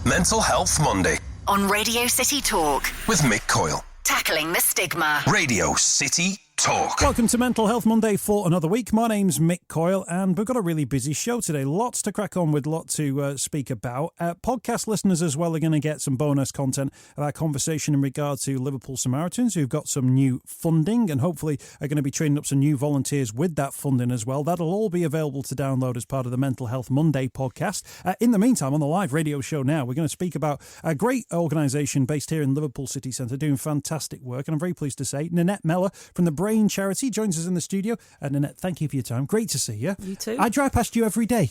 Mental Health Monday on Radio City Talk with Mick Coyle. Tackling the stigma. Radio City Talk. Welcome to Mental Health Monday for another week. My name's Mick Coyle and we've got a really busy show today. Lots to crack on with, lot to speak about. Podcast listeners as well are going to get some bonus content of our conversation in regard to Liverpool Samaritans, who've got some new funding and hopefully are going to be training up some new volunteers with that funding as well. That'll all be available to download as part of the Mental Health Monday podcast. In the meantime, on the live radio show now, we're going to speak about a great organisation based here in Liverpool City Centre doing fantastic work. And I'm very pleased to say Nanette Mellor from the Brain Charity joins us in the studio. Nanette, thank you for your time. Great to see you. You too. I drive past you every day.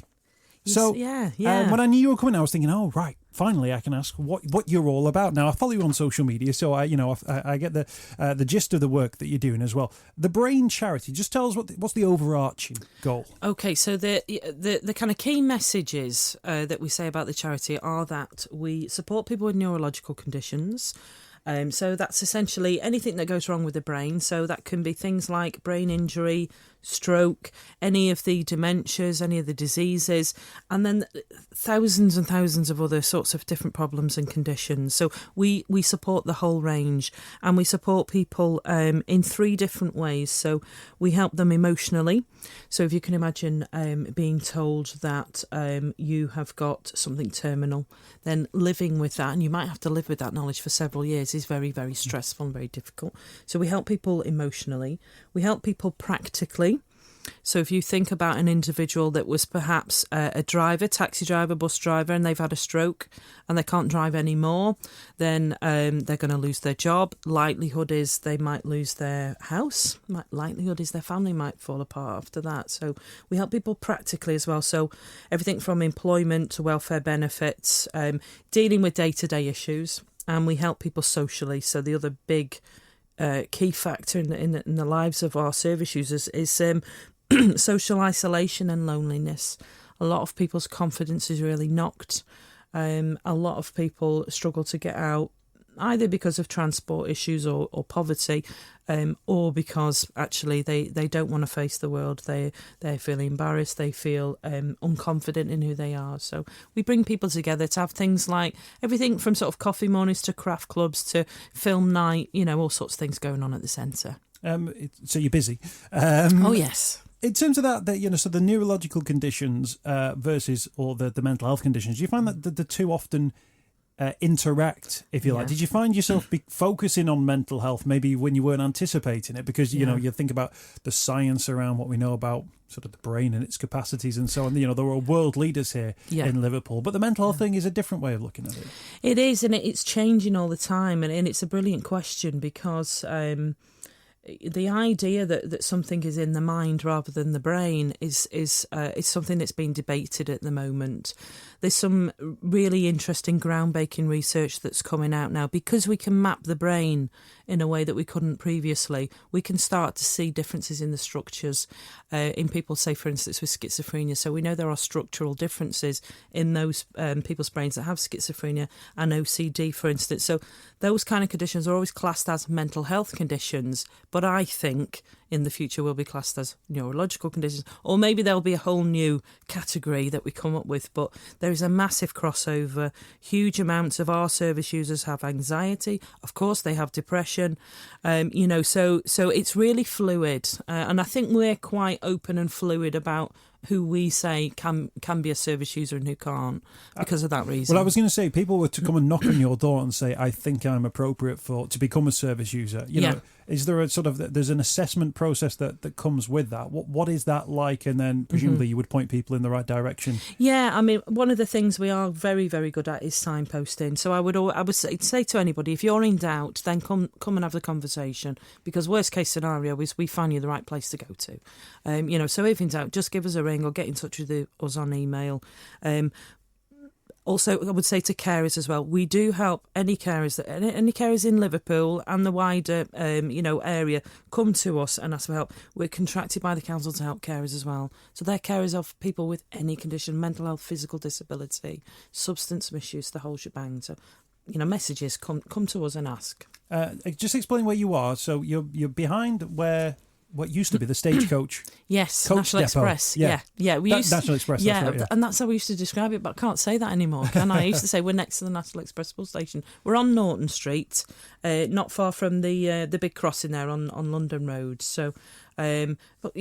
So yeah. When I knew you were coming, I was thinking, oh, right, finally I can ask what you're all about. Now, I follow you on social media, so I get the gist of the work that you're doing as well. The Brain Charity, just tell us what's the overarching goal? Okay, so the kind of key messages that we say about the charity are that we support people with neurological conditions. So that's essentially anything that goes wrong with the brain. So that can be things like brain injury, stroke, any of the dementias, any of the diseases, and then thousands and thousands of other sorts of different problems and conditions. So we support the whole range, and we support people in three different ways. So we help them emotionally. So if you can imagine being told that you have got something terminal, then living with that, and you might have to live with that knowledge for several years, is very, very stressful and very difficult. So we help people emotionally. We help people practically. So if you think about an individual that was perhaps a driver, taxi driver, bus driver, and they've had a stroke and they can't drive anymore, then they're going to lose their job. Likelihood is they might lose their house. Likelihood is their family might fall apart after that. So we help people practically as well. So everything from employment to welfare benefits, dealing with day-to-day issues, and we help people socially. So the other big key factor in the lives of our service users is social isolation and loneliness. A lot of people's confidence is really knocked. A lot of people struggle to get out, either because of transport issues or poverty, or because actually they don't want to face the world. They feel embarrassed. They feel unconfident in who they are. So we bring people together to have things like everything from sort of coffee mornings to craft clubs to film night, all sorts of things going on at the centre. So you're busy. Oh, yes. In terms of that, so the neurological conditions versus or the mental health conditions, do you find that the two often interact, if you like? Did you find yourself focusing on mental health maybe when you weren't anticipating it? Because, you think about the science around what we know about sort of the brain and its capacities and so on. There are world leaders here in Liverpool, but the mental health thing is a different way of looking at it. It is, and it's changing all the time, and it's a brilliant question because the idea that something is in the mind rather than the brain is something that's being debated at the moment. There's some really interesting groundbreaking research that's coming out now. Because we can map the brain in a way that we couldn't previously, we can start to see differences in the structures in people, say, for instance, with schizophrenia. So we know there are structural differences in those people's brains that have schizophrenia and OCD, for instance. So those kind of conditions are always classed as mental health conditions, but I think in the future will be classed as neurological conditions, or maybe there'll be a whole new category that we come up with. But there is a massive crossover. Huge amounts of our service users have anxiety. Of course, they have depression. So it's really fluid, and I think we're quite open and fluid about who we say can be a service user and who can't because of that reason. Well, I was going to say, people were to come and knock on your door and say, I think I'm appropriate to become a service user. Is there a sort of, there's an assessment process that comes with that? What is that like? And then presumably you would point people in the right direction. Yeah, I mean, one of the things we are very, very good at is signposting. So I would say to anybody, if you're in doubt, then come and have the conversation, because worst case scenario is we find you the right place to go to. So if in doubt, just give us a ring or get in touch with us on email. Also, I would say to carers as well, we do help any carers in Liverpool and the wider area come to us and ask for help. We're contracted by the council to help carers as well. So they're carers of people with any condition, mental health, physical disability, substance misuse, the whole shebang. So, messages, come to us and ask. Just explain where you are. So you're behind where what used to be the Stagecoach. Yes, Coach National depot. Express. Yeah. We used National Express. Yeah, that's right, yeah. and that's how we used to describe it. But I can't say that anymore, can I? I used to say we're next to the National Express bus station. We're on Norton Street, not far from the big crossing there on London Road. So. But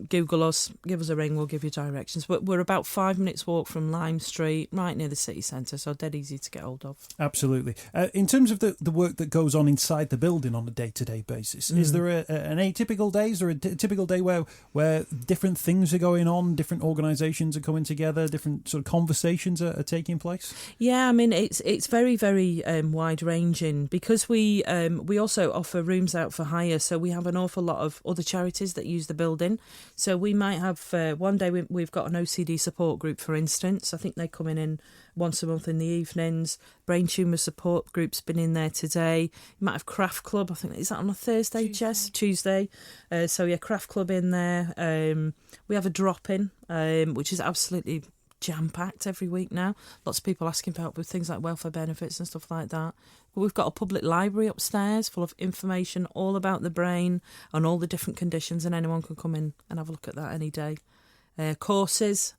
Google us, give us a ring, we'll give you directions. But we're about 5 minutes walk from Lime Street, right near the city centre, so dead easy to get hold of. Absolutely. In terms of the work that goes on inside the building on a day-to-day basis, is there an atypical day? Is there a typical day where different things are going on, different organisations are coming together, different sort of conversations are taking place? Yeah, I mean it's very, very wide ranging because we also offer rooms out for hire, so we have an awful lot of other charities that use the building. So we might have one day we've got an OCD support group, for instance. I think they come in once a month in the evenings. Brain tumour support group's been in there today. You might have craft club. I think is that on a Thursday, Jess? Tuesday. So yeah, craft club in there. We have a drop in, which is absolutely jam-packed every week now. Lots of people asking for help with things like welfare benefits and stuff like that. But we've got a public library upstairs full of information all about the brain and all the different conditions, and anyone can come in and have a look at that any day. Courses.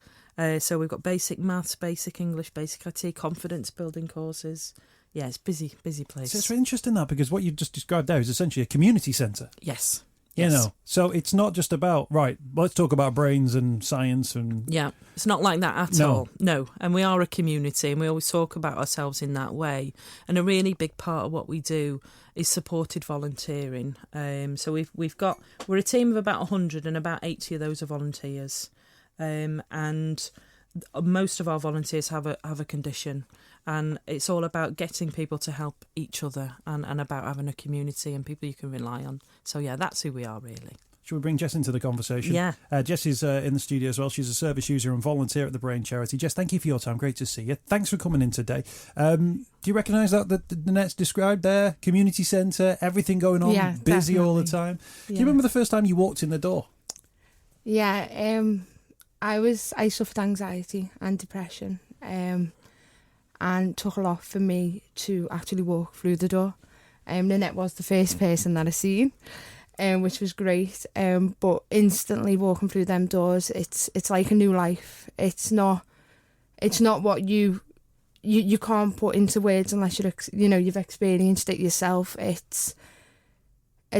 So we've got basic maths, basic English, basic IT, confidence building courses. Yeah, it's busy place. So it's really interesting that, because what you just described there is essentially a community centre. Yes. You know, so it's not just about, right, let's talk about brains and science and... Yeah, it's not like that at all. No, and we are a community and we always talk about ourselves in that way. And a really big part of what we do is supported volunteering. So we're a team of about 100 and about 80 of those are volunteers. And most of our volunteers have a condition. And it's all about getting people to help each other and about having a community and people you can rely on. So, yeah, that's who we are, really. Should we bring Jess into the conversation? Yeah. Jess is in the studio as well. She's a service user and volunteer at the Brain Charity. Jess, thank you for your time. Great to see you. Thanks for coming in today. Do you recognise that Nanette's described there? Community centre, everything going on, yeah, busy definitely. all the time. Yeah. Do you remember the first time you walked in the door? Yeah, I suffered anxiety and depression, and it took a lot for me to actually walk through the door. Nanette was the first person that I seen, which was great. But instantly walking through them doors, it's like a new life. It's not what you can't put into words unless you've experienced it yourself. It's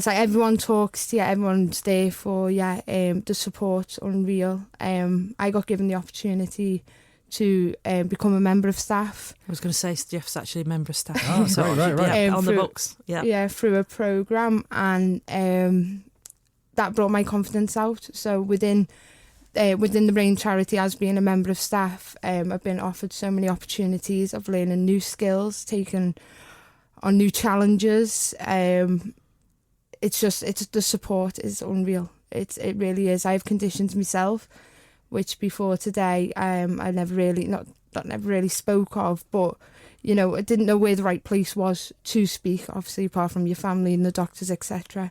like everyone talks to you, everyone's there for you. The support's unreal. I got given the opportunity to become a member of staff. I was going to say Jeff's actually a member of staff. Oh, right. Yeah, on the books. Yeah, through a programme, and that brought my confidence out. So within the Brain Charity, as being a member of staff, I've been offered so many opportunities of learning new skills, taking on new challenges. It's the support is unreal. It really is. I have conditions myself, which before today I never really spoke of, but I didn't know where the right place was to speak, obviously apart from your family and the doctors, etc.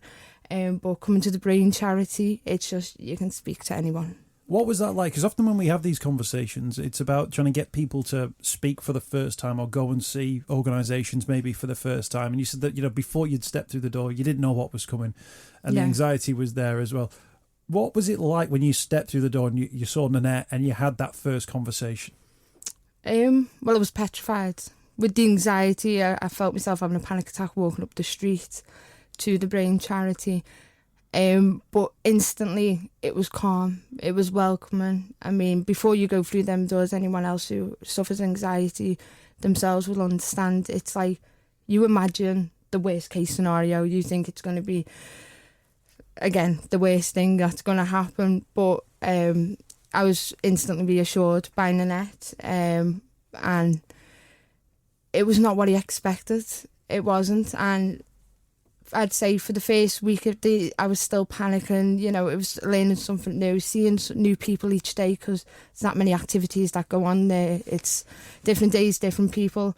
But coming to the Brain Charity, it's just you can speak to anyone. What was that like? Because often when we have these conversations, it's about trying to get people to speak for the first time or go and see organisations maybe for the first time. And you said that, before you'd step through the door, you didn't know what was coming, and the anxiety was there as well. What was it like when you stepped through the door and you saw Nanette and you had that first conversation? Well, I was petrified. With the anxiety, I felt myself having a panic attack walking up the street to the Brain Charity. But instantly, it was calm. It was welcoming. I mean, before you go through them doors, anyone else who suffers anxiety themselves will understand. It's like you imagine the worst case scenario. You think it's going to be, again, the worst thing that's going to happen. But I was instantly reassured by Nanette, and it was not what he expected. It wasn't, and I'd say for the first week of I was still panicking. It was learning something new, seeing new people each day, because there's not many activities that go on there. It's different days, different people.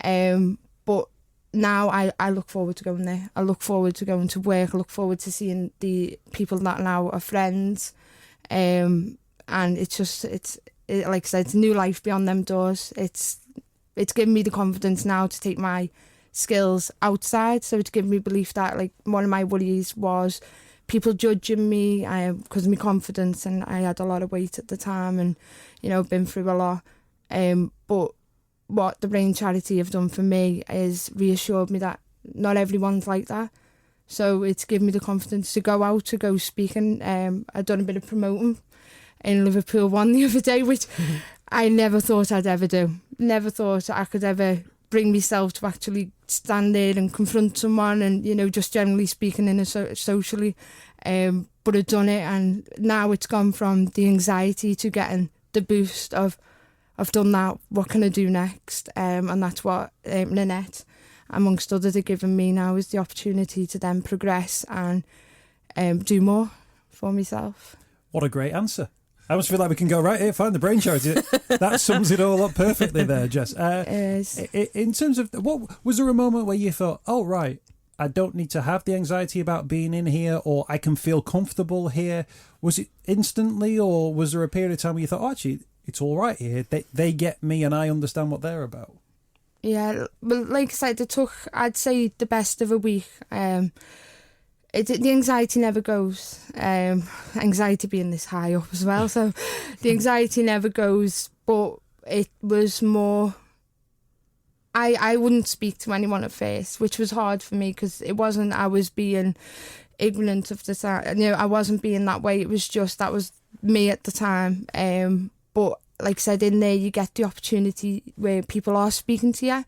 But now I look forward to going there. I look forward to going to work. I look forward to seeing the people that now are friends. And it's like I said, it's a new life beyond them doors. It's given me the confidence now to take my skills outside, so it's given me belief that, like, one of my worries was people judging me because of my confidence, and I had a lot of weight at the time, and been through a lot. But what the Brain Charity have done for me is reassured me that not everyone's like that. So it's given me the confidence to go out, to go speaking. I've done a bit of promoting in Liverpool One the other day, which I never thought I'd ever do. Never thought I could ever bring myself to actually stand there and confront someone, and just generally speaking in socially. But I've done it, and now it's gone from the anxiety to getting the boost of, I've done that, what can I do next? And that's what Nanette, amongst others, are giving me now, is the opportunity to then progress and do more for myself. What a great answer. I almost feel like we can go right here, find the Brain Charity. That sums it all up perfectly there, Jess. In terms of, what was there a moment where you thought, oh, right, I don't need to have the anxiety about being in here, or I can feel comfortable here? Was it instantly, or was there a period of time where you thought, oh, actually, it's all right here. They get me and I understand what they're about? Yeah, well, like I said, it took, I'd say, the best of a week. The anxiety never goes. Anxiety being this high up as well, so the anxiety never goes. But it was more, I wouldn't speak to anyone at first, which was hard for me, because it wasn't I was being ignorant of the time. I wasn't being that way. It was just, that was me at the time. But like I said, in there you get the opportunity where people are speaking to you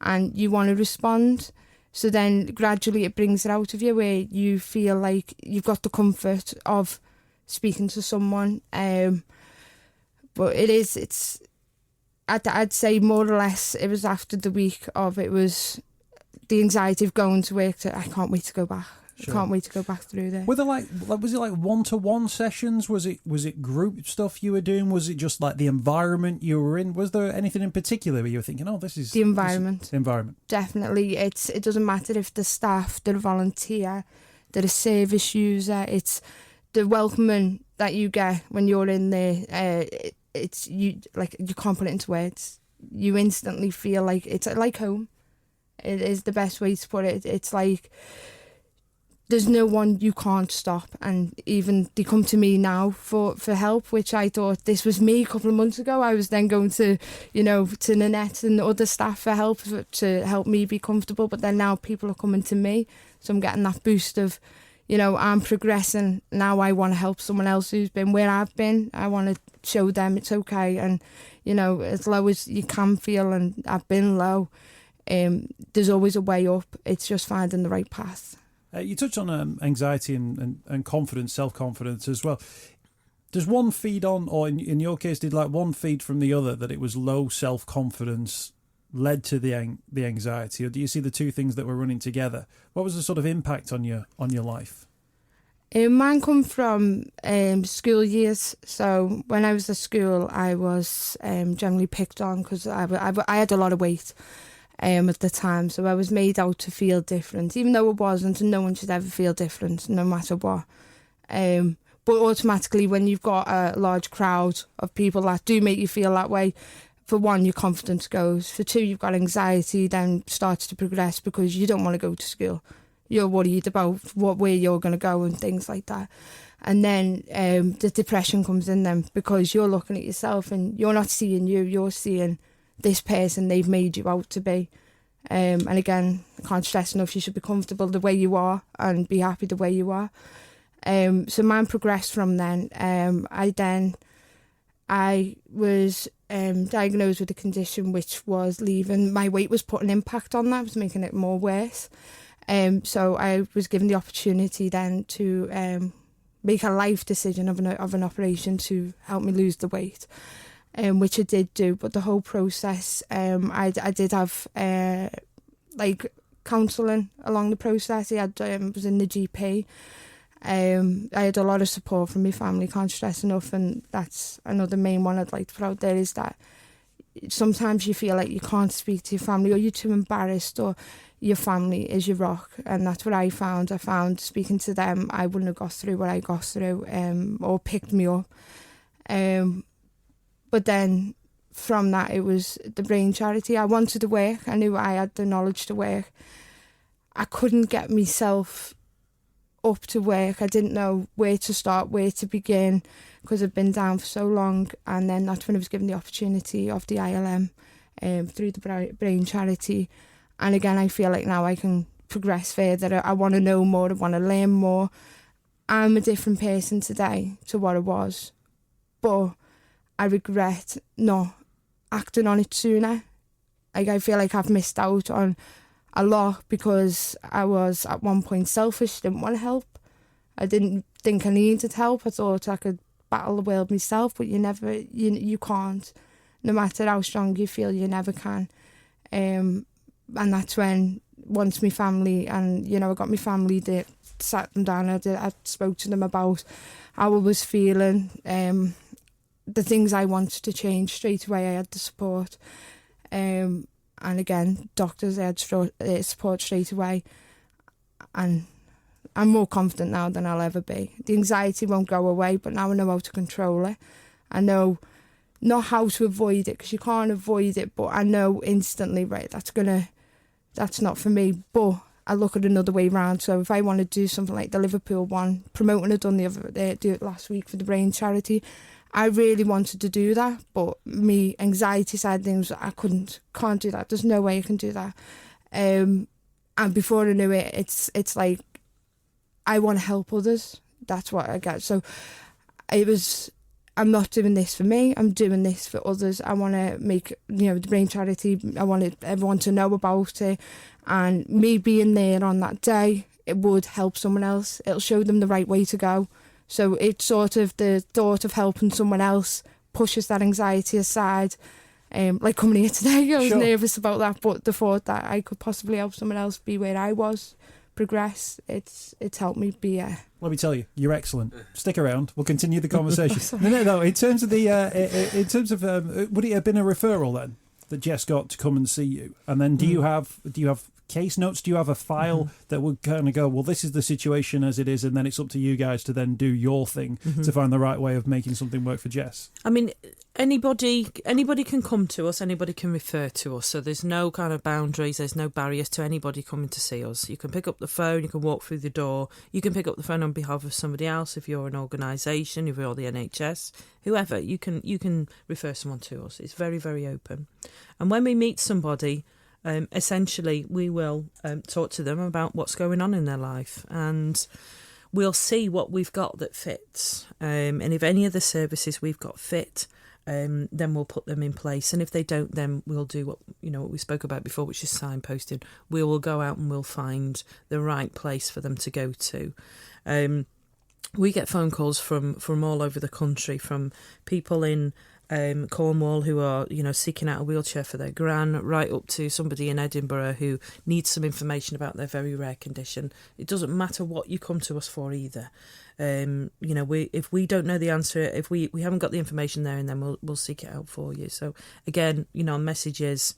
and you want to respond. So then gradually it brings it out of you, where you feel like you've got the comfort of speaking to someone. But I'd say more or less it was after the week of, it was the anxiety of going to work I can't wait to go back. Sure. I can't wait to go back through there. Were there was it like one-to-one sessions? Was it group stuff you were doing? Was it just like the environment you were in? Was there anything in particular where you were thinking, oh, this is... The environment. The environment. Definitely. It doesn't matter if the staff, they're a volunteer, they're a service user. It's the welcoming that you get when you're in there. It's you can't put it into words. You instantly feel like it's like home. It is the best way to put it. It's like there's no one you can't stop, and even they come to me now for help, which I thought this was me a couple of months ago. I was then going to to Nanette and the other staff for help to help me be comfortable, but then now people are coming to me, so I'm getting that boost of I'm progressing. Now I want to help someone else who's been where I've been. I want to show them it's okay, and as low as you can feel, and I've been low, there's always a way up. It's just finding the right path. You touched on anxiety and confidence, self-confidence as well. Does one feed on, or in your case, did like one feed from the other, that it was low self-confidence led to the anxiety, or do you see the two things that were running together? What was the sort of impact on your life? Mine come from school years. So when I was at school, I was generally picked on because I had a lot of weight. At the time, so I was made out to feel different, even though it wasn't, and no one should ever feel different, no matter what. But automatically, when you've got a large crowd of people that do make you feel that way, for one, your confidence goes. For two, you've got anxiety, then starts to progress because you don't want to go to school. You're worried about where you're going to go and things like that. And then the depression comes in then, because you're looking at yourself and you're not seeing you're seeing this person they've made you out to be. And again, I can't stress enough, you should be comfortable the way you are and be happy the way you are. So mine progressed from then. I was diagnosed with a condition which was leaving. My weight was putting impact on that, was making it more worse. So I was given the opportunity then to make a life decision of an operation to help me lose the weight. Which I did do, but the whole process, I did have counselling along the process. I was in the GP. I had a lot of support from my family, can't stress enough, and that's another main one I'd like to put out there, is that sometimes you feel like you can't speak to your family, or you're too embarrassed, or your family is your rock, and that's what I found. I found speaking to them, I wouldn't have got through what I got through, or picked me up. But then from that, it was the Brain Charity. I wanted to work. I knew I had the knowledge to work. I couldn't get myself up to work. I didn't know where to start, where to begin, because I've been down for so long. And then that's when I was given the opportunity of the ILM through the Brain Charity. And again, I feel like now I can progress further. I want to know more. I want to learn more. I'm a different person today to what I was, but I regret not acting on it sooner. Like, I feel like I've missed out on a lot because I was at one point selfish, didn't want to help. I didn't think I needed help. I thought I could battle the world myself, but you can't. No matter how strong you feel, you never can. And that's when, once my family, and I got my family there, sat them down, I spoke to them about how I was feeling, the things I wanted to change. Straight away I had the support. And again, doctors, they had support straight away. And I'm more confident now than I'll ever be. The anxiety won't go away, but now I know how to control it. I know not how to avoid it, because you can't avoid it, but I know instantly, right, that's not for me. But I look at another way round. So if I want to do something like the Liverpool one, promoting it, done do it last week for the Brain Charity, I really wanted to do that, but me anxiety side of things, I can't do that. There's no way I can do that. And before I knew it, it's like I want to help others. That's what I get. So I'm not doing this for me. I'm doing this for others. I want to make the Brain Charity. I wanted everyone to know about it, and me being there on that day, it would help someone else. It'll show them the right way to go. So it's sort of the thought of helping someone else pushes that anxiety aside. Like coming here today, I was nervous about that, but the thought that I could possibly help someone else be where I was, progress, it's helped me be. Let me tell you, you're excellent. Stick around. We'll continue the conversation. No. In terms of would it have been a referral then that Jess got to come and see you? And then do you have case notes? Do you have a file that would kind of go, well, this is the situation as it is, and then it's up to you guys to then do your thing to find the right way of making something work for Jess? I mean, anybody can come to us, anybody can refer to us, so there's no kind of boundaries, there's no barriers to anybody coming to see us. You can pick up the phone, you can walk through the door, you can pick up the phone on behalf of somebody else if you're an organisation, if you're the NHS, whoever, you can refer someone to us. It's very, very open. And when we meet somebody, essentially we will talk to them about what's going on in their life, and we'll see what we've got that fits, and if any of the services we've got fit, then we'll put them in place, and if they don't, then we'll do what we spoke about before, which is signposting. We will go out and we'll find the right place for them to go to. We get phone calls from all over the country, from people in Cornwall who are seeking out a wheelchair for their gran, right up to somebody in Edinburgh who needs some information about their very rare condition. It doesn't matter what you come to us for either. If we don't know the answer, if we haven't got the information there, and then we'll seek it out for you. So again, messages,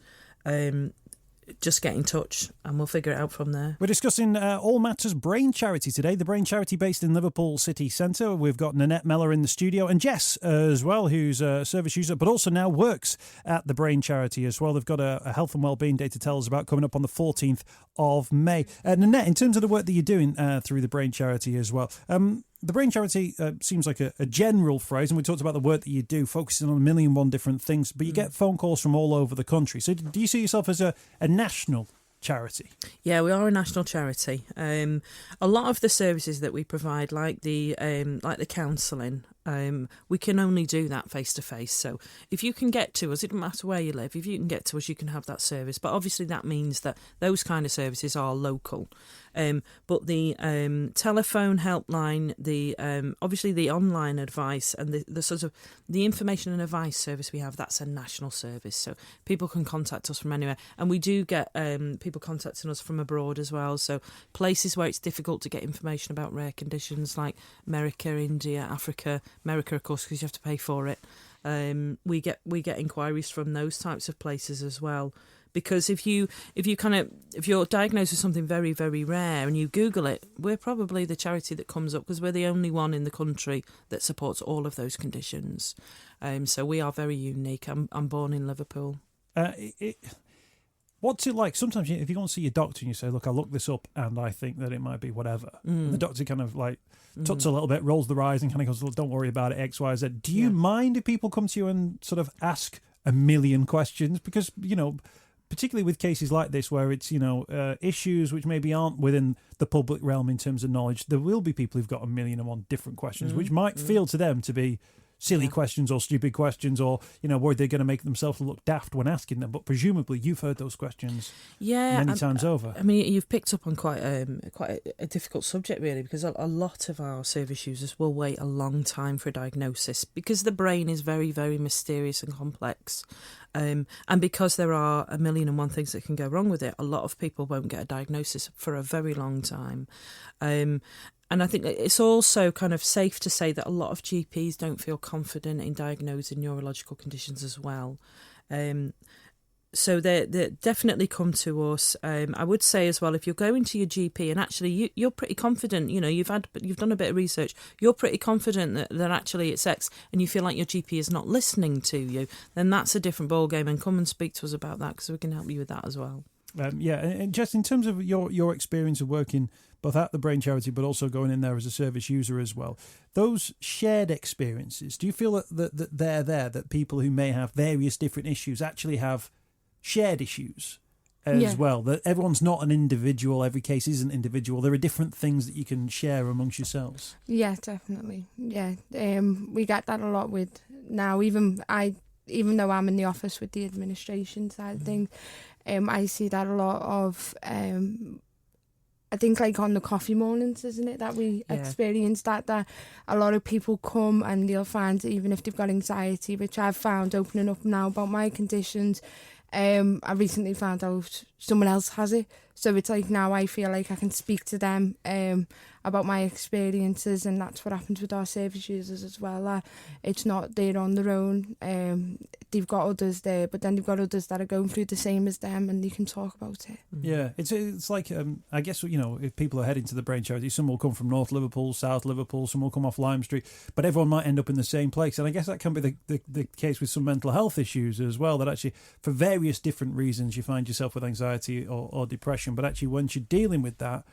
just get in touch and we'll figure it out from there. We're discussing all matters Brain Charity today, the Brain Charity based in Liverpool City Centre. We've got Nanette Mellor in the studio, and Jess as well, who's a service user but also now works at the Brain Charity as well. They've got a health and wellbeing day to tell us about coming up on the 14th of May. Nanette, in terms of the work that you're doing through the Brain Charity as well, the Brain Charity seems like a general phrase, and we talked about the work that you do, focusing on 1,000,001 different things, but you get phone calls from all over the country. So do you see yourself as a national charity? Yeah, we are a national charity. A lot of the services that we provide, like the counselling, we can only do that face to face. So if you can get to us, it doesn't matter where you live, if you can get to us, you can have that service. But obviously that means that those kind of services are local. But the telephone helpline, the obviously the online advice, and the sort of the information and advice service we have, that's a national service. So people can contact us from anywhere, and we do get people contacting us from abroad as well. So places where it's difficult to get information about rare conditions, like America, India, Africa. America, of course, because you have to pay for it. We get inquiries from those types of places as well. Because if you're diagnosed with something very, very rare and you Google it, we're probably the charity that comes up, because we're the only one in the country that supports all of those conditions. So we are very unique. I'm born in Liverpool. What's it like? Sometimes if you go and see your doctor and you say, look, I looked this up and I think that it might be whatever. And the doctor kind of like tuts a little bit, rolls their eyes and kind of goes, well, don't worry about it, X, Y, Z. Do you mind if people come to you and sort of ask a million questions? Because, you know, particularly with cases like this where it's, you know, issues which maybe aren't within the public realm in terms of knowledge, there will be people who've got a million and one different questions, which might feel to them to be silly questions or stupid questions, or, you know, worried they're going to make themselves look daft when asking them. But presumably you've heard those questions many times over. I mean, you've picked up on quite a difficult subject, really, because a lot of our service users will wait a long time for a diagnosis because the brain is very, very mysterious and complex. And because there are a million and one things that can go wrong with it, a lot of people won't get a diagnosis for a very long time. And I think it's also kind of safe to say that a lot of GPs don't feel confident in diagnosing neurological conditions as well. So they definitely come to us. I would say as well, if you're going to your GP and actually you're pretty confident, you know, you've done a bit of research, you're pretty confident that actually it's X, and you feel like your GP is not listening to you, then that's a different ballgame. And come and speak to us about that, because we can help you with that as well. And just in terms of your experience of working both at the Brain Charity but also going in there as a service user as well, those shared experiences, do you feel that they're there, that people who may have various different issues actually have shared issues as well, that everyone's not an individual, every case isn't individual, there are different things that you can share amongst yourselves? Yeah, definitely. We get that a lot with now, even though I'm in the office with the administration side of things, I see that a lot of I think like on the coffee mornings, isn't it, that we experience that a lot of people come and they'll find, even if they've got anxiety, which I've found opening up now about my conditions, I recently found out someone else has it. So it's like now I feel like I can speak to them about my experiences, and that's what happens with our service users as well. It's not they're on their own. They've got others there, but then they've got others that are going through the same as them, and they can talk about it. Yeah, it's like, I guess, you know, if people are heading to the Brain Charity, some will come from North Liverpool, South Liverpool, some will come off Lime Street, but everyone might end up in the same place. And I guess that can be the case with some mental health issues as well, that actually for various different reasons you find yourself with anxiety or depression, but actually once you're dealing with that,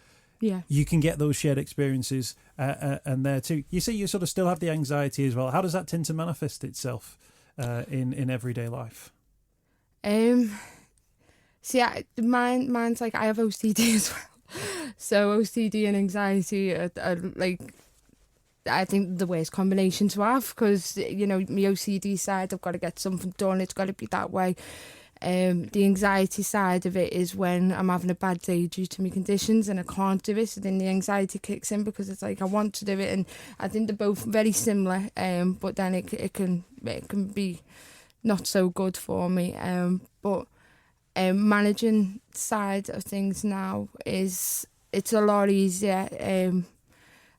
you can get those shared experiences and there too. You say you sort of still have the anxiety as well. How does that tend to manifest itself in everyday life? Mine's like, I have OCD as well. So OCD and anxiety are like, I think, the worst combination to have, because, you know, my OCD side, I've got to get something done, it's got to be that way. The anxiety side of it is when I'm having a bad day due to my conditions and I can't do it, so then the anxiety kicks in, because it's like I want to do it, and I think they're both very similar, but then it can be not so good for me. But managing side of things now it's a lot easier.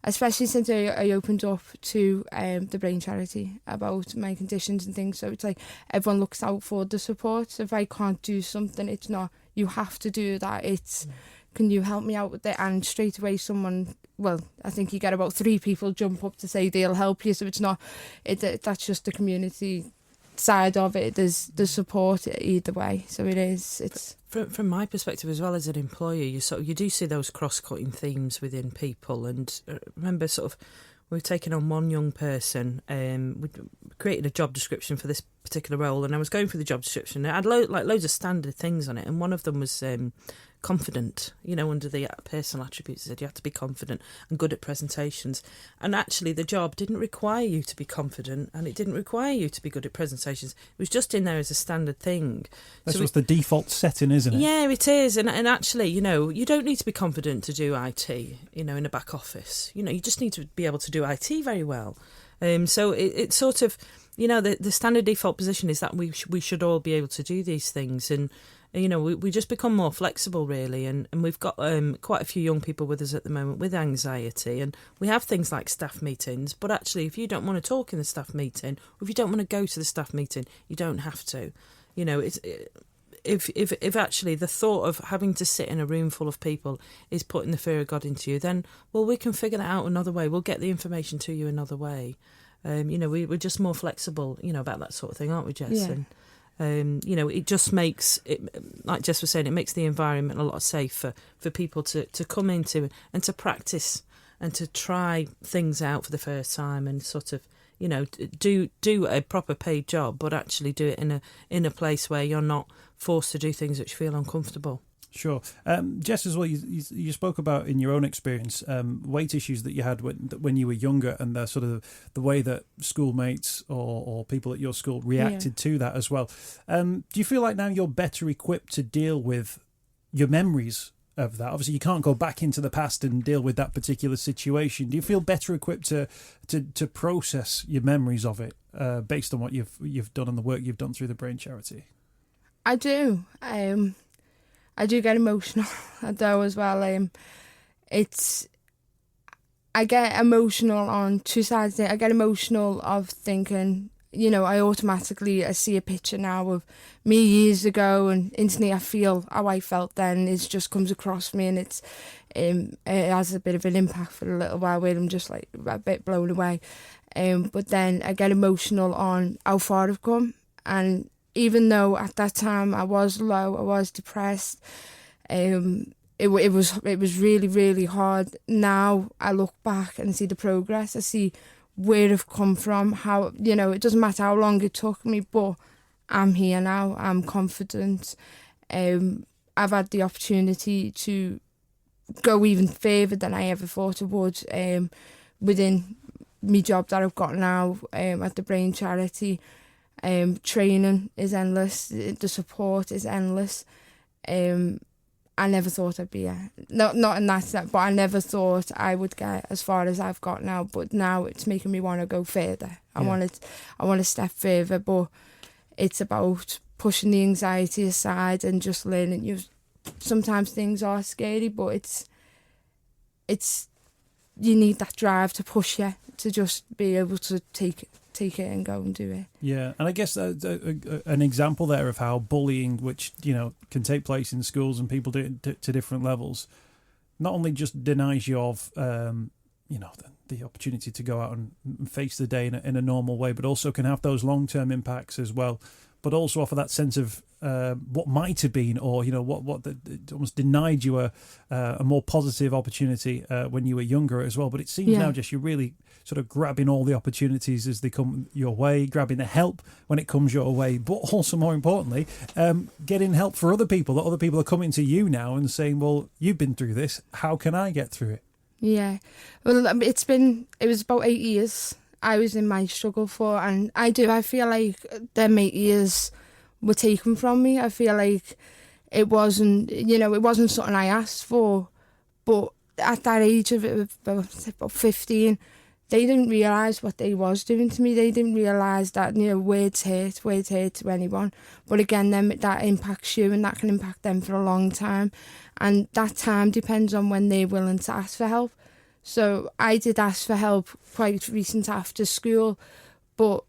Especially since I opened up to the Brain Charity about my conditions and things. So it's like everyone looks out for the support. So if I can't do something, it's not, you have to do that. It's, can you help me out with it? And straight away I think you get about 3 people jump up to say they'll help you. So it's not, that's just the community side of it. There's support either way. So it's from my perspective as well as an employer, you do see those cross-cutting themes within people. And remember, sort of, we've taken on one young person. We created a job description for this particular role, and I was going through the job description. It had loads of standard things on it, and one of them was confident. You know, under the personal attributes, it said you had to be confident and good at presentations. And actually, the job didn't require you to be confident, and it didn't require you to be good at presentations. It was just in there as a standard thing. That's what's the default setting, isn't it? Yeah, it is. And actually, you know, you don't need to be confident to do IT, you know, in a back office. You know, you just need to be able to do IT very well. So it's sort of, you know, the standard default position is that we should all be able to do these things. And you know, we just become more flexible, really, and we've got quite a few young people with us at the moment with anxiety, and we have things like staff meetings, but actually if you don't want to talk in the staff meeting, or if you don't want to go to the staff meeting, you don't have to. You know, if actually the thought of having to sit in a room full of people is putting the fear of God into you, then, well, we can figure that out another way. We'll get the information to you another way. You know, we're just more flexible, you know, about that sort of thing, aren't we, Jess? Yeah. It just makes it, like Jess was saying, it makes the environment a lot safer for people to come into and to practice and to try things out for the first time and sort of, do a proper paid job, but actually do it in a place where you're not forced to do things which feel uncomfortable. Sure. Jess, as well, you spoke about in your own experience weight issues that you had when you were younger, and the sort of the way that schoolmates or people at your school reacted to that as well. Do you feel like now you're better equipped to deal with your memories of that? Obviously, you can't go back into the past and deal with that particular situation. Do you feel better equipped to process your memories of it based on what you've done and the work you've done through the Brain Charity? I do. I do get emotional though as well. I get emotional on two sides. I get emotional of thinking, I see a picture now of me years ago, and instantly I feel how I felt then. It just comes across me, and it has a bit of an impact for a little while where I'm just like a bit blown away. But then I get emotional on how far I've come, and even though at that time I was low, I was depressed, it was really, really hard. Now I look back and see the progress. I see where I've come from, how, it doesn't matter how long it took me, but I'm here now, I'm confident. I've had the opportunity to go even further than I ever thought I would within my job that I've got now at the Brain Charity. Training is endless, the support is endless. I never thought I'd be here. Not in that sense, but I never thought I would get as far as I've got now. But now it's making me want to go further. I want to step further, but it's about pushing the anxiety aside and just learning. Sometimes things are scary, but it's you need that drive to push you to just be able to take it and go and do it. Yeah, and I guess an example there of how bullying, which can take place in schools and people do it to different levels, not only just denies you of the opportunity to go out and face the day in a normal way, but also can have those long-term impacts as well. But also offer that sense of what might have been, or it almost denied you a more positive opportunity when you were younger as well. But it seems now just you're really sort of grabbing all the opportunities as they come your way, grabbing the help when it comes your way, but also more importantly, getting help for other people. That other people are coming to you now and saying, "Well, you've been through this. How can I get through it?" Yeah, well, it was about 8 years I was in my struggle for, and I feel like them 8 years were taken from me. I feel like it wasn't something I asked for, but at that age of about 15, they didn't realise what they was doing to me. They didn't realise that, words hurt to anyone. But again, that impacts you, and that can impact them for a long time. And that time depends on when they're willing to ask for help. So I did ask for help quite recent after school, but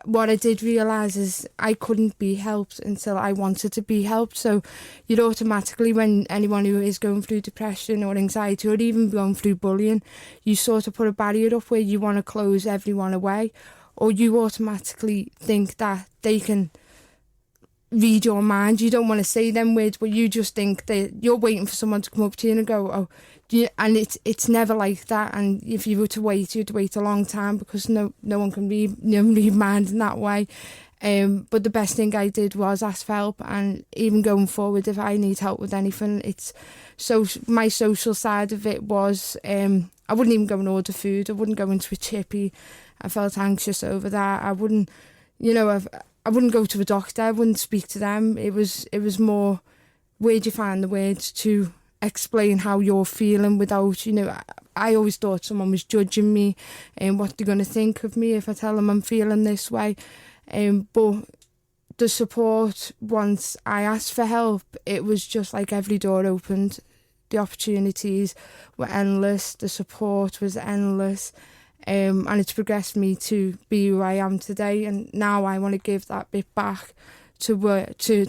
what I did realise is I couldn't be helped until I wanted to be helped. So you'd automatically, when anyone who is going through depression or anxiety or even going through bullying, you sort of put a barrier up where you want to close everyone away, or you automatically think that they can read your mind. You don't want to say them words, but you just think that you're waiting for someone to come up to you and go, "Oh," and it's never like that. And if you were to wait, you'd wait a long time, because no one can read mind in that way. But the best thing I did was ask for help, and even going forward, if I need help with anything, my social side of it was I wouldn't even go and order food. I wouldn't go into a chippy. I felt anxious over that. I wouldn't, I wouldn't go to a doctor. I wouldn't speak to them. It was more, where'd you find the words to explain how you're feeling without, I always thought someone was judging me and what they're going to think of me if I tell them I'm feeling this way. But the support, once I asked for help, it was just like every door opened. The opportunities were endless. The support was endless. And it's progressed me to be who I am today. And now I want to give that bit back to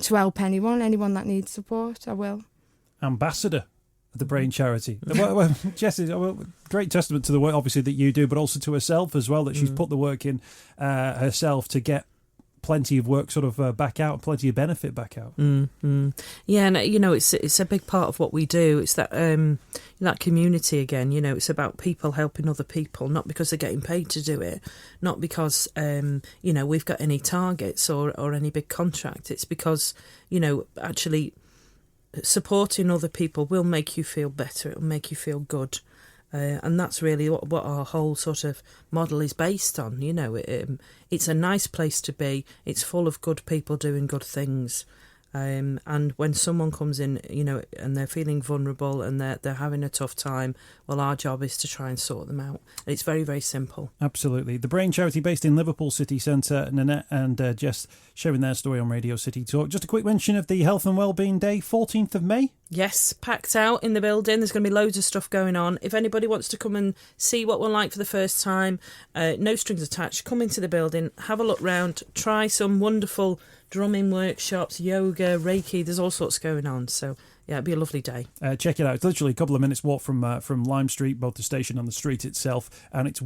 help anyone that needs support. I will. Ambassador of the Brain Charity. Well, Jess is a great testament to the work, obviously, that you do, but also to herself as well, that she's put the work in herself to get plenty of work sort of back out, plenty of benefit back out. Yeah, and it's a big part of what we do. It's that community again. It's about people helping other people, not because they're getting paid to do it, not because we've got any targets or any big contract. It's because actually supporting other people will make you feel better. It will make you feel good. And that's really what our whole sort of model is based on. It's a nice place to be. It's full of good people doing good things. And when someone comes in, and they're feeling vulnerable and they're having a tough time, well, our job is to try and sort them out. And it's very, very simple. Absolutely. The Brain charity based in Liverpool city centre, Nanette and Jess sharing their story on Radio City Talk. Just a quick mention of the Health and Wellbeing Day, 14th of May. Yes, packed out in the building. There's going to be loads of stuff going on. If anybody wants to come and see what we're like for the first time, no strings attached, come into the building, have a look round, try some wonderful drumming workshops, yoga, Reiki. There's all sorts going on. So, yeah, it'd be a lovely day. Check it out. It's literally a couple of minutes walk from Lime Street, both the station and the street itself. And it's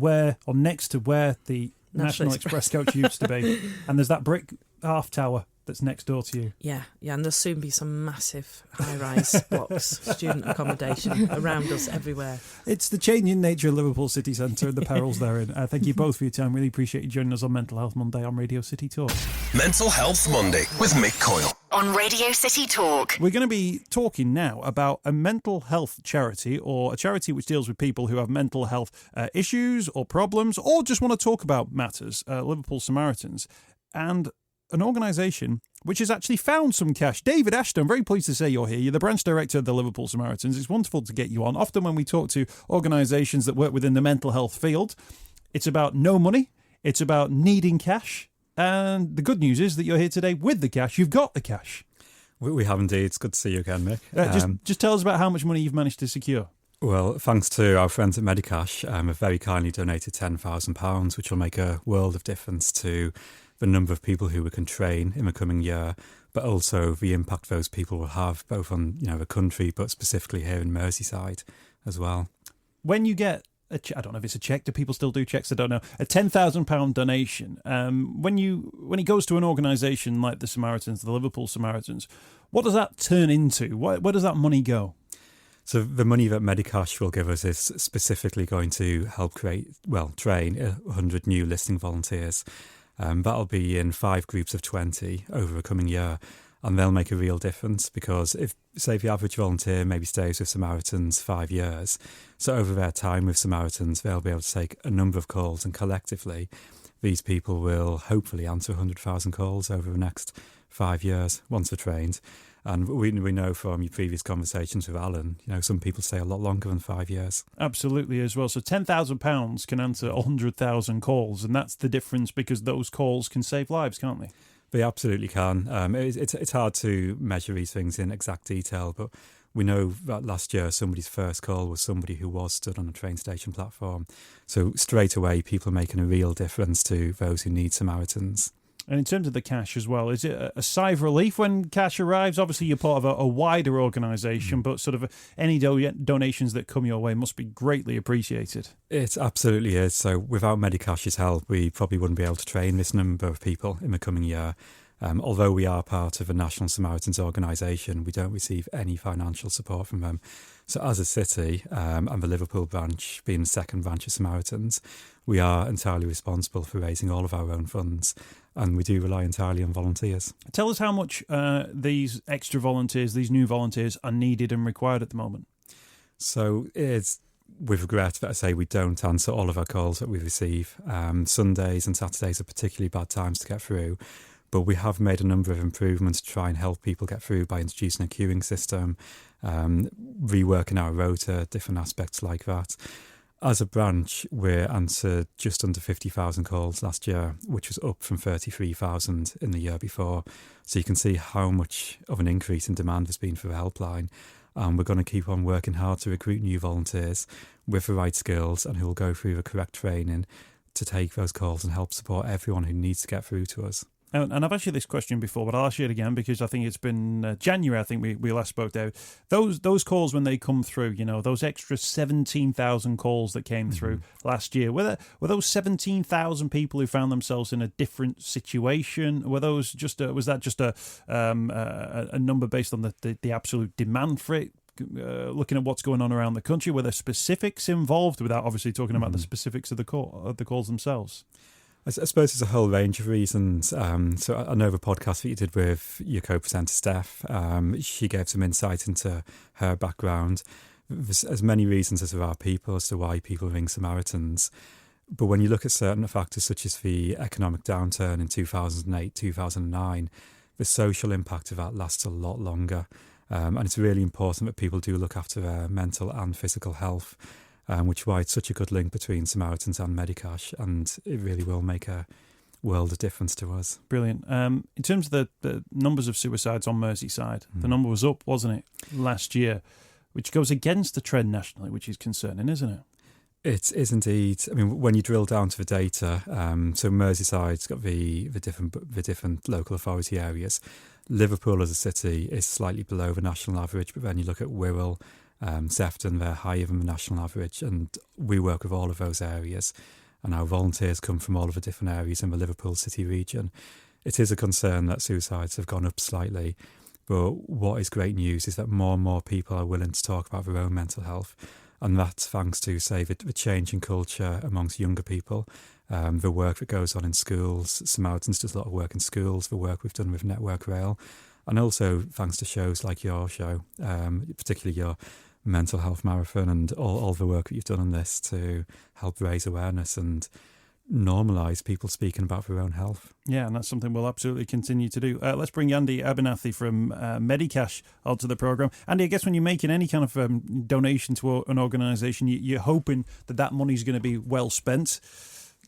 next to where the National Express coach used to be. And there's that brick half tower that's next door to you. Yeah, and there'll soon be some massive high-rise blocks, student accommodation around us everywhere. It's the changing nature of Liverpool City Centre and the perils therein. Thank you both for your time. Really appreciate you joining us on Mental Health Monday on Radio City Talk. Mental Health Monday with Mick Coyle. On Radio City Talk. We're going to be talking now about a mental health charity, or a charity which deals with people who have mental health issues or problems, or just want to talk about matters, Liverpool Samaritans, and an organisation which has actually found some cash. David Ashton, I'm very pleased to say you're here. You're the branch director of the Liverpool Samaritans. It's wonderful to get you on. Often when we talk to organisations that work within the mental health field, it's about no money, it's about needing cash. And the good news is that you're here today with the cash. You've got the cash. We have indeed. It's good to see you again, Mick. Just tell us about how much money you've managed to secure. Well, thanks to our friends at Medicash, have very kindly donated £10,000, which will make a world of difference to the number of people who we can train in the coming year, but also the impact those people will have both on the country, but specifically here in Merseyside as well. When you get I don't know if it's a cheque. Do people still do cheques? I don't know. A £10,000 donation. When it goes to an organisation like the Samaritans, the Liverpool Samaritans, what does that turn into? Where does that money go? So the money that Medicash will give us is specifically going to help train 100 new listening volunteers. That'll be in 5 groups of 20 over the coming year. And they'll make a real difference because if the average volunteer maybe stays with Samaritans 5 years, so over their time with Samaritans, they'll be able to take a number of calls, and collectively, these people will hopefully answer 100,000 calls over the next 5 years once they're trained. And we know from your previous conversations with Alan, some people stay a lot longer than 5 years. Absolutely as well. So £10,000 can answer 100,000 calls, and that's the difference because those calls can save lives, can't they? They absolutely can. It's hard to measure these things in exact detail, but we know that last year somebody's first call was somebody who was stood on a train station platform. So straight away, people are making a real difference to those who need Samaritans. And in terms of the cash as well, is it a sigh of relief when cash arrives? Obviously, you're part of a wider organisation, but sort of any donations that come your way must be greatly appreciated. It absolutely is. So without Medicash's help, we probably wouldn't be able to train this number of people in the coming year. Although we are part of a National Samaritans organisation, we don't receive any financial support from them. So as a city, and the Liverpool branch being the second branch of Samaritans, we are entirely responsible for raising all of our own funds, and we do rely entirely on volunteers. Tell us how much these extra volunteers, these new volunteers, are needed and required at the moment. So it's with regret that I say we don't answer all of our calls that we receive. Sundays and Saturdays are particularly bad times to get through. But we have made a number of improvements to try and help people get through by introducing a queuing system, reworking our rota, different aspects like that. As a branch, we answered just under 50,000 calls last year, which was up from 33,000 in the year before. So you can see how much of an increase in demand there's been for the helpline. And we're going to keep on working hard to recruit new volunteers with the right skills and who will go through the correct training to take those calls and help support everyone who needs to get through to us. And I've asked you this question before, but I'll ask you it again because I think it's been January. I think we last spoke, David. Those calls when they come through, those extra 17,000 calls that came through last year. Were those 17,000 people who found themselves in a different situation? Were those was that just a number based on the absolute demand for it? Looking at what's going on around the country, were there specifics involved without obviously talking about the specifics of the calls themselves? I suppose there's a whole range of reasons. So I know the podcast that you did with your co-presenter Steph, she gave some insight into her background. There's as many reasons as there are people as to why people ring Samaritans. But when you look at certain factors such as the economic downturn in 2008, 2009, the social impact of that lasts a lot longer. And it's really important that people do look after their mental and physical health, which is why it's such a good link between Samaritans and Medicash, and it really will make a world of difference to us. Brilliant. In terms of the numbers of suicides on Merseyside, the number was up, wasn't it, last year, which goes against the trend nationally, which is concerning, isn't it? It is indeed. I mean, when you drill down to the data, so Merseyside's got the different local authority areas. Liverpool as a city is slightly below the national average, but then you look at Wirral, Sefton, they're higher than the national average, and we work with all of those areas, and our volunteers come from all of the different areas in the Liverpool city region. It is a concern that suicides have gone up slightly, but what is great news is that more and more people are willing to talk about their own mental health, and that's thanks to, say, the change in culture amongst younger people, the work that goes on in schools. Samaritans does a lot of work in schools, the work we've done with Network Rail, and also thanks to shows like your show, particularly your mental health marathon and all the work that you've done on this to help raise awareness and normalise people speaking about their own health. Yeah, and that's something we'll absolutely continue to do. Let's bring Andy Abernathy from Medicash onto the programme. Andy, I guess when you're making any kind of donation to an organisation, you're hoping that money's going to be well spent.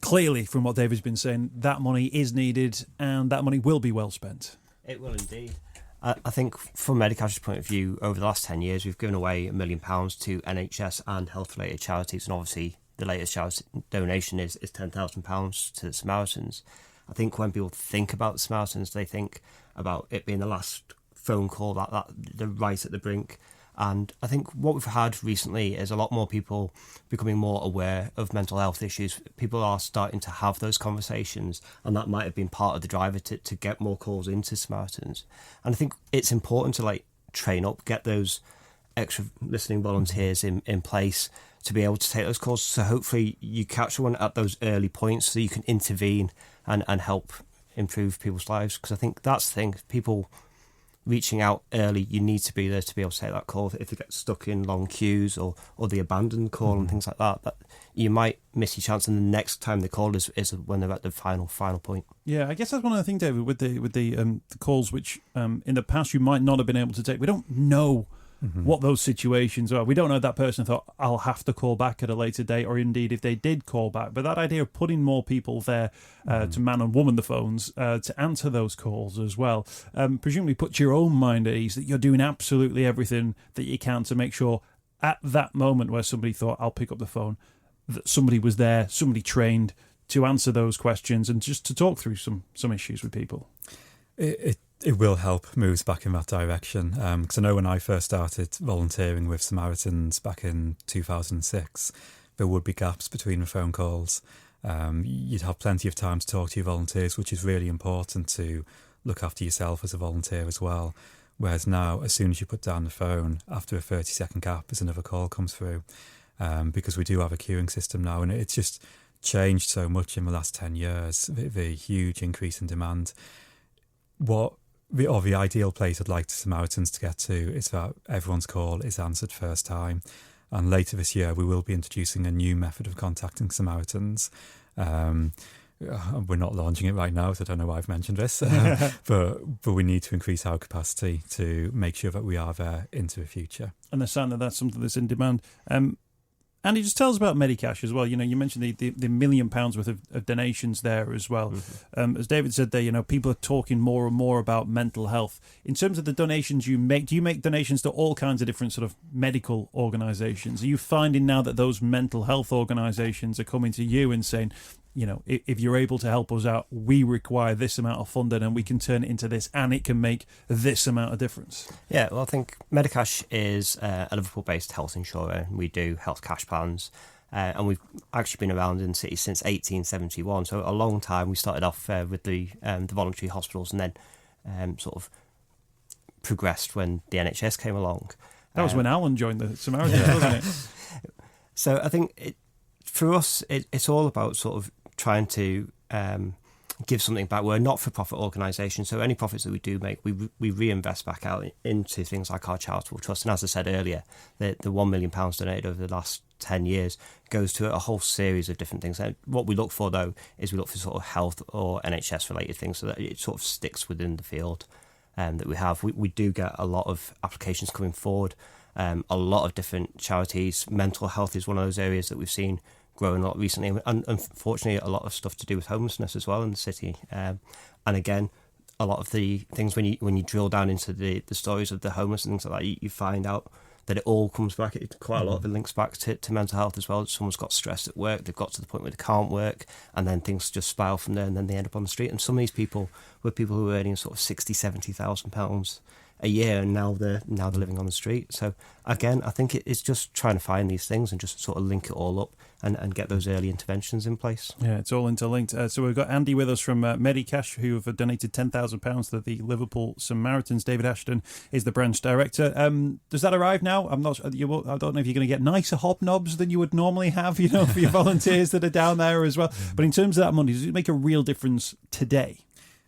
Clearly, from what David's been saying, that money is needed and that money will be well spent. It will indeed. I think from Medicash's point of view, over the last 10 years, we've given away £1 million to NHS and health-related charities, and obviously the latest charity donation is £10,000 to the Samaritans. I think when people think about the Samaritans, they think about it being the last phone call, that they're right at the brink. And I think what we've had recently is a lot more people becoming more aware of mental health issues. People are starting to have those conversations, and that might have been part of the driver to get more calls into Samaritans. And I think it's important to train up, get those extra listening volunteers in place to be able to take those calls. So hopefully you catch one at those early points so you can intervene and help improve people's lives. Because I think that's the thing, people reaching out early, you need to be there to be able to take that call. If they get stuck in long queues or the abandoned call and things like that you might miss your chance, and the next time they call is when they're at the final point. Yeah, I guess that's one of the things, David, with the calls which in the past you might not have been able to take. We don't know what those situations are. We don't know if that person thought, I'll have to call back at a later date, or indeed if they did call back. But that idea of putting more people there to man and woman the phones to answer those calls as well, presumably puts your own mind at ease that you're doing absolutely everything that you can to make sure at that moment where somebody thought, I'll pick up the phone, that somebody was there, somebody trained to answer those questions and just to talk through some issues with people. It will help move us back in that direction. Because I know when I first started volunteering with Samaritans back in 2006, there would be gaps between the phone calls. You'd have plenty of time to talk to your volunteers, which is really important to look after yourself as a volunteer as well. Whereas now, as soon as you put down the phone, after a 30-second gap, there's another call comes through. Because we do have a queuing system now, and it's just changed so much in the last 10 years, the huge increase in demand. The ideal place I'd like the Samaritans to get to is that everyone's call is answered first time. And later this year, we will be introducing a new method of contacting Samaritans. We're not launching it right now, so I don't know why I've mentioned this. But we need to increase our capacity to make sure that we are there into the future. And they're saying that that's something that's in demand. Andy, just tell us about Medicash as well. You mentioned the £1 million worth of donations there as well. As David said there, people are talking more and more about mental health. In terms of the donations you make, do you make donations to all kinds of different sort of medical organisations? Are you finding now that those mental health organisations are coming to you and saying, if you're able to help us out, we require this amount of funding and we can turn it into this and it can make this amount of difference? Yeah, well, I think Medicash is a Liverpool-based health insurer. We do health cash plans. And we've actually been around in the city since 1871, so a long time. We started off with the voluntary hospitals and then sort of progressed when the NHS came along. That was when Alan joined the Samaritans, wasn't it? So I think for us, it's all about sort of trying to give something back. We're a not-for-profit organisation, so any profits that we do make, we reinvest back out into things like our charitable trust. And as I said earlier, the £1 million donated over the last 10 years goes to a whole series of different things. And what we look for, though, is we look for sort of health or NHS-related things, so that it sort of sticks within the field that we have. We do get a lot of applications coming forward, a lot of different charities. Mental health is one of those areas that we've seen growing a lot recently, and unfortunately a lot of stuff to do with homelessness as well in the city. And again, a lot of the things when you drill down into the stories of the homeless and things like that, you find out that it all comes back. Quite a lot of it links back to mental health as well. Someone's got stressed at work, they've got to the point where they can't work, and then things just spiral from there, and then they end up on the street. And some of these people were people who were earning sort of £60,000-70,000 a year, and now they're living on the street. So again, I think it's just trying to find these things and just sort of link it all up and get those early interventions in place. Yeah, it's all interlinked. So we've got Andy with us from Medicash, who have donated £10,000 to the Liverpool Samaritans. David Ashton is the branch director. Does that arrive now? I don't know if you're going to get nicer hobnobs than you would normally have, for your volunteers that are down there as well. But in terms of that money, does it make a real difference today?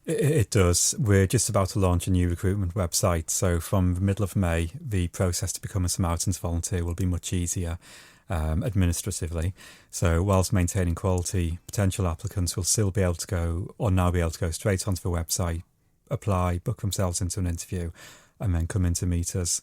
It does. We're just about to launch a new recruitment website. So from the middle of May, the process to become a Samaritans volunteer will be much easier administratively. So whilst maintaining quality, potential applicants will still be able to go straight onto the website, apply, book themselves into an interview, and then come in to meet us.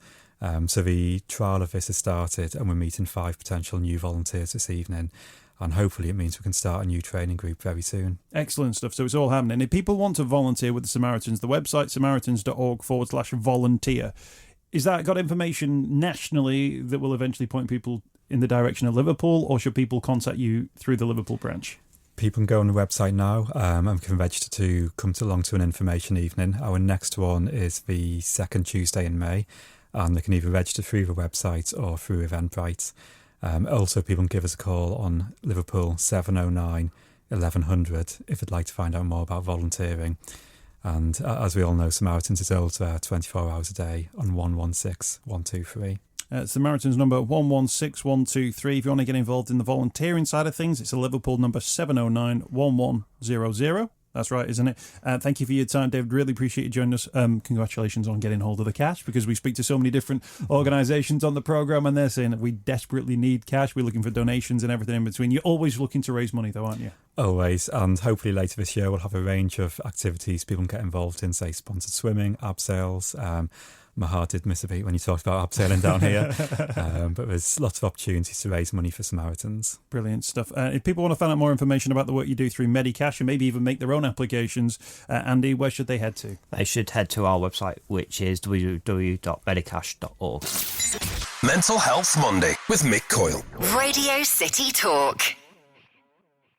So the trial of this has started, and we're meeting 5 potential new volunteers this evening. And hopefully it means we can start a new training group very soon. Excellent stuff. So it's all happening. If people want to volunteer with the Samaritans, the website samaritans.org/volunteer. Is that got information nationally that will eventually point people in the direction of Liverpool, or should people contact you through the Liverpool branch? People can go on the website now and can register to come along to an information evening. Our next one is the second Tuesday in May, and they can either register through the website or through Eventbrite. Also, people can give us a call on Liverpool 709 1100 if they'd like to find out more about volunteering. And as we all know, Samaritans is also 24 hours a day on 116 123. Samaritans number 116 123. If you want to get involved in the volunteering side of things, it's a Liverpool number 709 1100. That's right, isn't it? Thank you for your time, David. Really appreciate you joining us. Congratulations on getting hold of the cash, because we speak to so many different organisations on the programme and they're saying that we desperately need cash. We're looking for donations and everything in between. You're always looking to raise money though, aren't you? Always. And hopefully later this year we'll have a range of activities people can get involved in, say sponsored swimming, abseils. My heart did miss a beat when you talked about abseiling down here. But there's lots of opportunities to raise money for Samaritans. Brilliant stuff. If people want to find out more information about the work you do through Medicash and maybe even make their own applications, Andy, where should they head to? They should head to our website, which is www.medicash.org. Mental Health Monday with Mick Coyle. Radio City Talk.